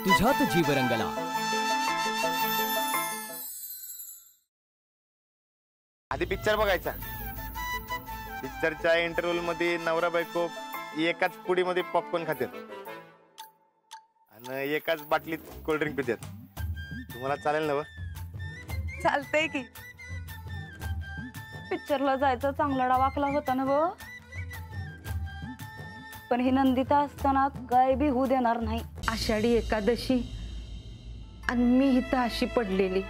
तुझ्यात जीव रंगला। आधी पिक्चर बघायचा। पिक्चरच्या इंटरव्हल मध्ये नवरा बायको एकाच पुडीमध्ये पॉपकॉर्न खातात आणि एकाच बाटलीत कोल्ड्रिंक पितात। तुम्हाला चालेल ना? चालतंय की। पिक्चरला जायचं चांगला डावाकला होता ना व, पण ही नंदिता असताना काय बी होऊ देणार नाही। आषाढी एकादशी आणि मी इथं अशी पडलेली,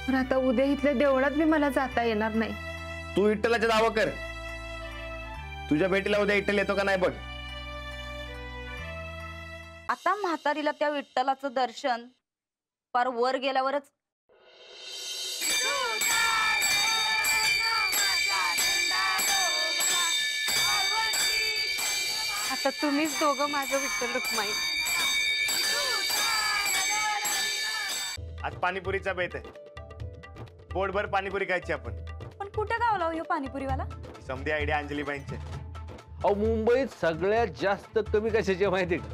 पण आता उद्या इथल्या देवळात बी मला जाता येणार नाही। तू विठ्ठलाचा दावा कर, तुझ्या भेटीला उद्या विठ्ठल येतो का नाही बघ। आता म्हातारीला त्या विठ्ठलाचं दर्शन पार वर गेल्यावरच। आता तुम्हीच दोघं माझं विठ्ठल रुक्माई। आज पाणीपुरीचा बेत आहे, पोटभर पाणीपुरी खायची आपण। पण कुठे गावला हो पाणीपुरीवाला? समधी आयडिया अंजलीबाईंचे। अहो मुंबईत सगळ्यात जास्त कमी कशाची माहिती का?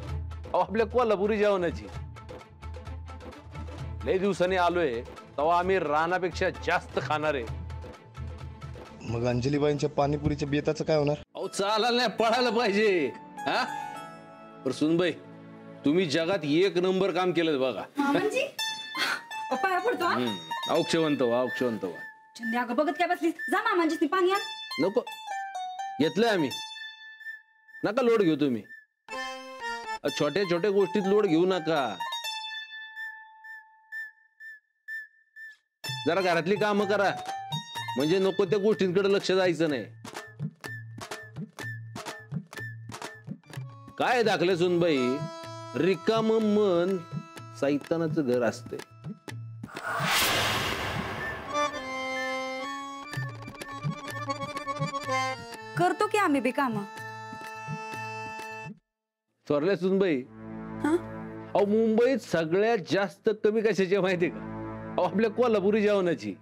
अहो आपल्या कोल्हापुरी जेवणाची। लय दिवसांनी आलोय तेव्हा आम्ही रानापेक्षा जास्त खाणार आहे। मग अंजलीबाईंच्या पाणीपुरीच्या बेताचं काय होणार? अहो चालायला नाही पळायला पाहिजे हा। पर सुनबाई तुम्ही जगात एक नंबर काम केलं बघा। पाया पडतो। औक्षवंत व्हा, औक्षवंत व्हा। चंद्या अगं बघत काय बसलीस? जा मामांची पाणी आण। नको, घेतलंय आम्ही, नका लोड घेऊ तुम्ही। छोट्या छोट्या गोष्टीत लोड घेऊ नका। जरा घरातली कामं करा, म्हणजे नको त्या गोष्टींकडे लक्ष जायचं नाही। काय दाखले सुनबाई, रिकाम मन सैतानाचं घर असते। करतो की आम्ही बी काम। थोरल्या सुनबाई, अहो मुंबईत सगळ्यात जास्त कमी कशाची माहिती का? अहो आपल्या कोल्हापुरी जेवणाची।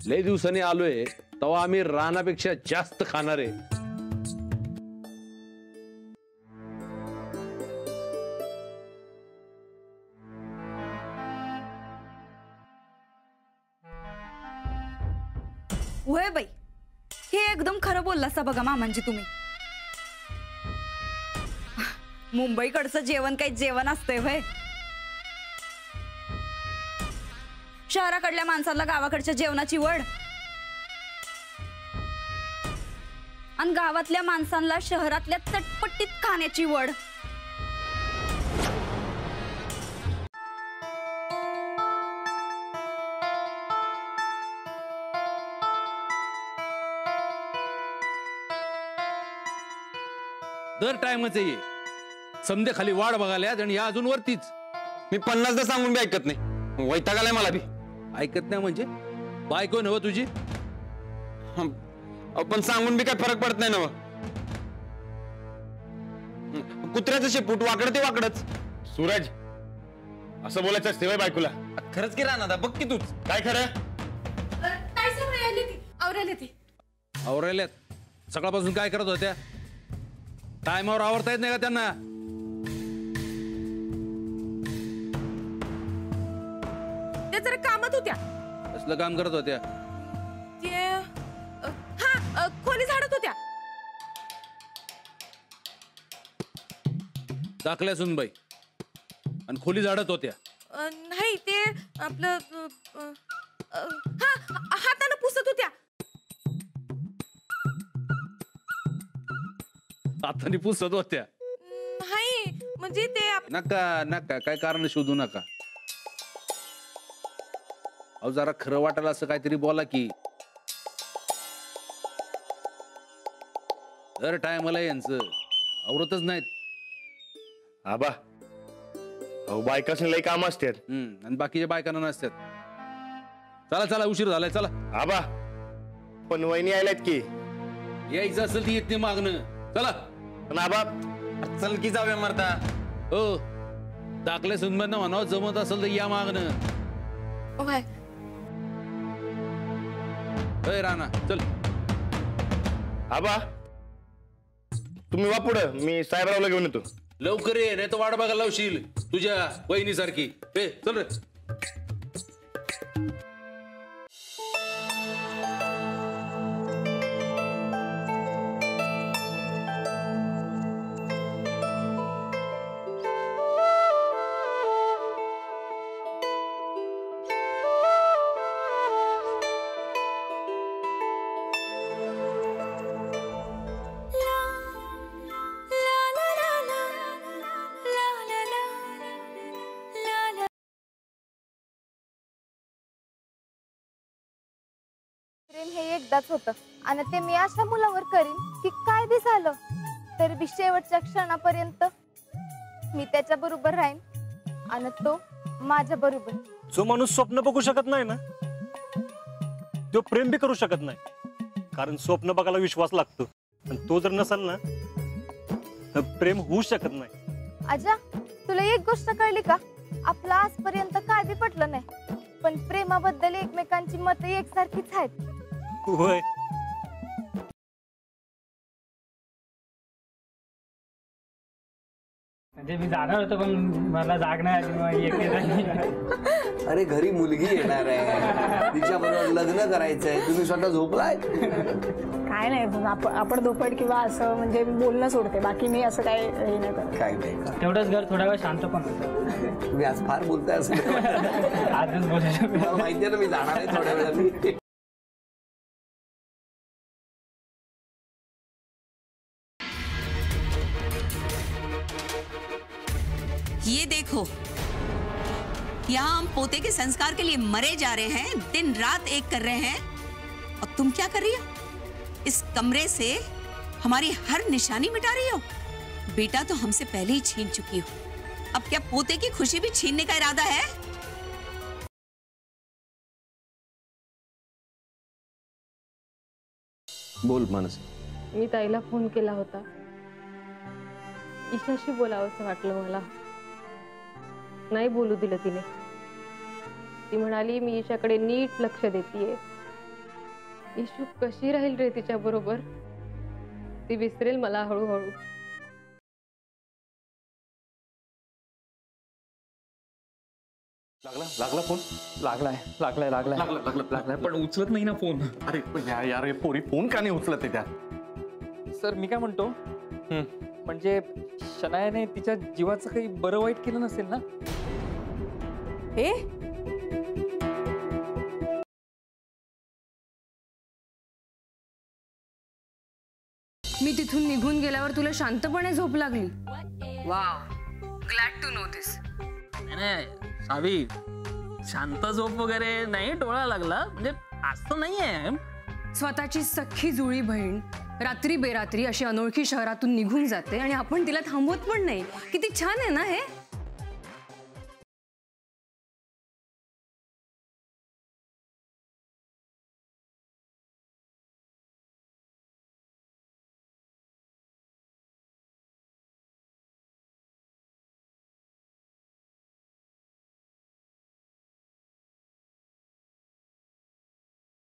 लय दिवसांनी आलोय तेव्हा आम्ही रानापेक्षा जास्त खाणार आहे। होय बाई, हे एकदम खरं बोललासा बघा मामांजी तुम्ही। मुंबईकडचं जेवण काही जेवण असतंय व्हय? शहराकडल्या माणसाला गावाकडच्या जेवणाची वड, आणि गावातल्या माणसांना शहरातल्या चटपटीत खाण्याची वड। दर टाइमच ये समजे खाली वाढ बघायला आणि या अजून वरतीच। मी 50दा सांगून बी ऐकत नाही, वैताग आलाय मला बी। ऐकत नाही म्हणजे बायको नव तुझी? पण सांगून बी काय फरक पडत नाही ना। कुत्र्याचं शेपूट वाकडं ते वाकडच। सूरज, असं बोलायचं असते वय बायकोला? खरंच की राणा, बघ की तूच काय खरं। काय आवरायला ती आवरायल्यात? सकाळपासून काय करत होत्या? टायमावर आवरता येत नाही का त्यांना? त्या जरा कामात होत्या। कसलं काम करत होत्या? ते खोली झाडत होत्या। दाखल्या सुनबाई, आणि खोली झाडत होत्या? नाही, ते आपलं हाताने पुसत होत्या। हाताने पुसत होत्या? नाही म्हणजे ते नका नका, काय कारण शोधू नका। अहो जरा खरं वाटायला असं काहीतरी बोला की। दर टायमाला यांचं आवरतच नाहीत। आबा, अहो बायकासनी लई काम असतात आणि बाकीच्या बायकांना नसतात। चला चला, उशीर झालाय, चला। आबा, पण वहिनी आल्यात की? यायचं असेल ती येत नाही मागणं, चला। पण आबा, चल की जाऊया मरता। हो, दाखले सुनबाईंना म्हणावं जमत असेल तर या मागणं। ओय राणा चल। आबा, तुम्ही वा पुढं, मी साहेबरावला घेऊन येतो. लवकर ये, नाही तर वाट बघायला लावशील तुझ्या वहिनीसारखी. ए चल रे. प्रेम हे एकदाच होतं आणि ते मी अशा मुलावर करीन की काय बी झालं तरी बी शेवटच्या क्षणापर्यंत मी त्याच्या बरोबर राहीन आणि तो माझ्या बरोबर. जो माणूस स्वप्न बघू शकत नाही ना तो प्रेम बी करू शकत नाही, कारण स्वप्न बघायला विश्वास लागतो आणि तो जर नसेल ना तर प्रेम होऊ शकत नाही. आजा, तुला एक गोष्ट कळली का? आपलं आजपर्यंत काय बी पटलं नाही, पण प्रेमाबद्दल एकमेकांची मतं एकसारखीच आहेत. होय. म्हणजे मी जाणार होतो पण मला जाग नाही आली. अरे घरी मुलगी येणार आहे, तिच्या बरोबर लग्न करायचंय, तुम्ही स्वतः झोपलाय? काय नाही, आपण दुप्पट किंवा असं म्हणजे बोलणं सोडते, बाकी मी असं काय हे नाही करत. काय नाही, तेवढंच घर थोडा वेळ शांत पण होतं. तुम्ही आज फार बोलताय असं. आजच बोलायचं. मला माहितीये ना मी जाणार आहे थोड्या वेळाने. ये देखो, यहाँ हम पोते के संस्कार के लिए मरे जा रहे हैं, दिन रात एक कर रहे हैं, और तुम क्या कर रही हो? इस कमरे से हमारी हर निशानी मिटा रही हो. बेटा तो हमसे पहले ही छीन चुकी हो, अब क्या पोते की खुशी भी छीनने का इरादा है? बोल मानस. मी ताईला फोन केला होता, ईशाशी बोलावंसं वाटलं मला. नाही बोलू दिलं तिने. ती म्हणाली मी ईशाकडे नीट लक्ष देतीये. ईशू कशी राहील रे तिच्या बरोबर? ती विसरेल मला हळूहळू. लागला फोन. लागलाय पण उचलत नाही ना फोन. अरे यार पोरी फोन का नाही उचलत आहे त्या? सर मी काय म्हणतो, म्हणजे शनायाने तिच्या जीवाचं काही बरं वाईट केलं नसेल ना? हे मी तिथून निघून गेल्यावर तुला शांतपणे झोप लागली. वाव, ग्लॅड टू नो दिस. नाही सावी, शांत झोप वगैरे नाही, डोळा लागला म्हणजे असं नाहीये. स्वतःची सख्खी जुळी बहीण रात्री बेरात्री अशी अनोळखी शहरातून निघून जाते आणि आपण तिला थांबवत पण नाही. किती छान आहे ना हे.